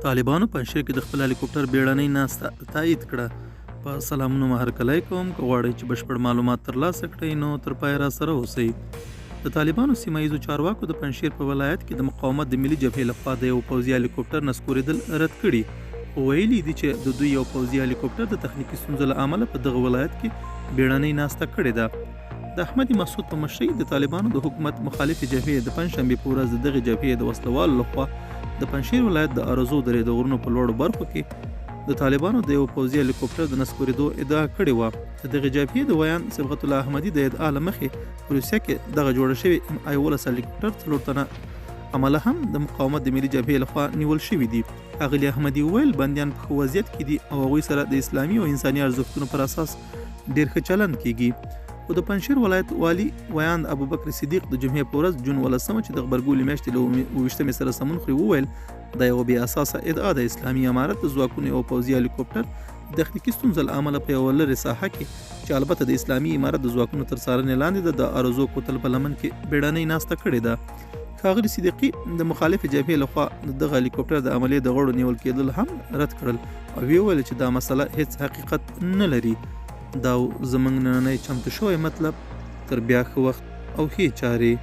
طالبانو پنجشیر کې د خپل هلیکوپټر بیړنۍ ناسته تایید کړه. په سلامونو هرکلی کوم. که غواړئ چې بشپړ معلومات ترلاسه کړئ نو تر پایه راسره اوسئ. د طالبانو سیمه ییزو چارواکو د پنجشیر په ولایت کې د مقاومت د ملي جبهې لخوا د یو پوځي هلیکوپټر نسکورېدل رد کړي، خو ویلي دي چې د دوی یو پوځي هلیکوپټر د تخنیکي ستونزو له امله په دغه ولایت کې بیړنۍ ناسته کړې ده. د احمدي مسعود په مشرۍ د طالبانو د حکومت مخالفې جبهې د پنجشنبې په ورځ د دغې جبهې د وسلوالو لخوا د پنجشیر ولایت د ارزو درې د غرونو په لوړو برخو کې د طالبانو د یو پوځي هلیکوپټر د نسکورېدو ادعا کړې وه. د دغې جبهې د ویان صبغت الله احمدي د ادعا له مخې په روسیه کې دغه جوړه شوې MI-12 هلیکوپټر 4 تنه عمله هم د مقاومت د ملي جبهې لخوا نیول شوي دي. ښاغلي احمدي وویل بندیان په ښه وضعیت کې دي او هغوی سره د اسلامي او انساني ارزښتونو پر اساس ډېر ښه چلند کیږي. خو د پنجشیر ولایت والي ویاند ابوبکر صدیق د جمعې په ورځ جون 18 چې د غبرګولي میاشتې له 28 سره سمون خوري وویل دا یوه بې اساسه ادعا د اسلامي امارت د ځواکونو یو پوځي هلیکوپټر د تخنیکي ستونزو له امله په یوه لرې ساحه کې چې البته د اسلامي امارت د ځواکونو تر څارنې لاندې د ارزو کوتل په لمن کې بیړنۍ ناسته کړې ده. ښاغلي صدیقي د مخالفې جبهې لخوا دغه هلیکوپټر د عملیې د غړو نیول کېدل هم رد کړل او ویل چې دا مسله هیڅ حقیقت نه لري. دا زموږ نننی چمتو شوی مطلب. تر بیا ښه وخت او ښې چارې.